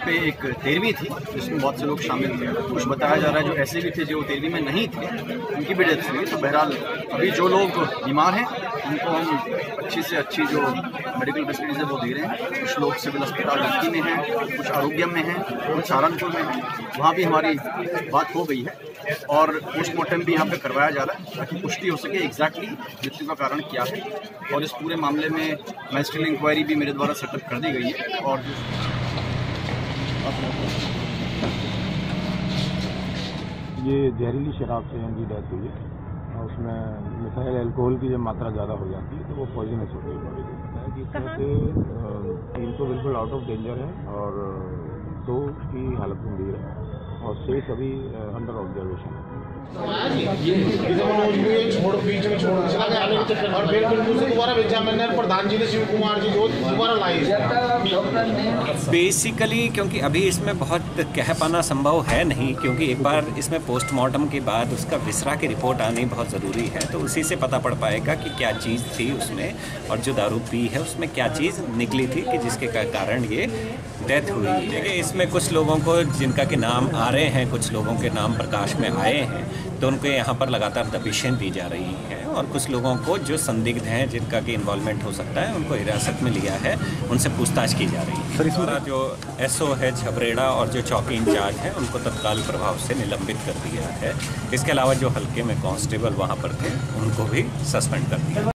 पे एक 13वीं थी जिसमें बहुत से लोग शामिल थे। कुछ बताया जा रहा है जो ऐसे भी थे जो 13वीं में नहीं थे उनकी भी डेथ हुई। तो बहरहाल अभी जो लोग बीमार हैं उनको हम अच्छी से अच्छी जो मेडिकल फैसिलिटीज़ है वो दे रहे हैं। कुछ लोग सिविल अस्पताल दिल्ली में हैं, कुछ आरोग्यम में हैं, कुछ सहारनपुर में हैं। वहाँ भी हमारी बात हो गई है और पोस्टमार्टम भी यहाँ पे करवाया जा रहा है ताकि पुष्टि हो सके एग्जैक्टली मृत्यु का कारण क्या है। और इस पूरे मामले में मैजिस्ट्रियल इंक्वायरी भी मेरे द्वारा सेटअप कर दी गई है। और ये जहरीली शराब से इनकी डेथ हुई है और उसमें मिथाइल अल्कोहल की जब मात्रा ज़्यादा हो जाती है तो वो पॉइजनस होती है बॉडी को। बताया कि इसमें से 3 तो बिल्कुल आउट ऑफ डेंजर है और 2 की हालत गंभीर है और 6 अभी अंडर ऑब्जर्वेशन है। छोड़ बीच में छोड़ चला गया और फिर बिल्कुल से दोबारा भेजा मैंने प्रधान जी ने शिव कुमार जी को दोबारा लाई। बेसिकली क्योंकि अभी इसमें बहुत कह पाना संभव है नहीं, क्योंकि एक बार इसमें पोस्टमार्टम के बाद उसका विसरा की रिपोर्ट आनी बहुत ज़रूरी है। तो उसी से पता पड़ पाएगा कि क्या चीज़ थी उसमें और जो दारू पी है उसमें क्या चीज़ निकली थी कि जिसके कारण ये डेथ हुई है। देखिए इसमें कुछ लोगों को जिनका के नाम आ रहे हैं, कुछ लोगों के नाम प्रकाश में आए हैं तो उनको यहाँ पर लगातार दबिशें दी जा रही हैं और कुछ लोगों को जो संदिग्ध हैं जिनका कि इन्वॉल्वमेंट हो सकता है उनको हिरासत में लिया है, उनसे पूछताछ की जा रही है। सर इसमें जो एसओ है छबरेड़ा और जो चौकी इंचार्ज हैं उनको तत्काल प्रभाव से निलंबित कर दिया है। इसके अलावा जो हल्के में कांस्टेबल वहाँ पर थे उनको भी सस्पेंड कर दिया।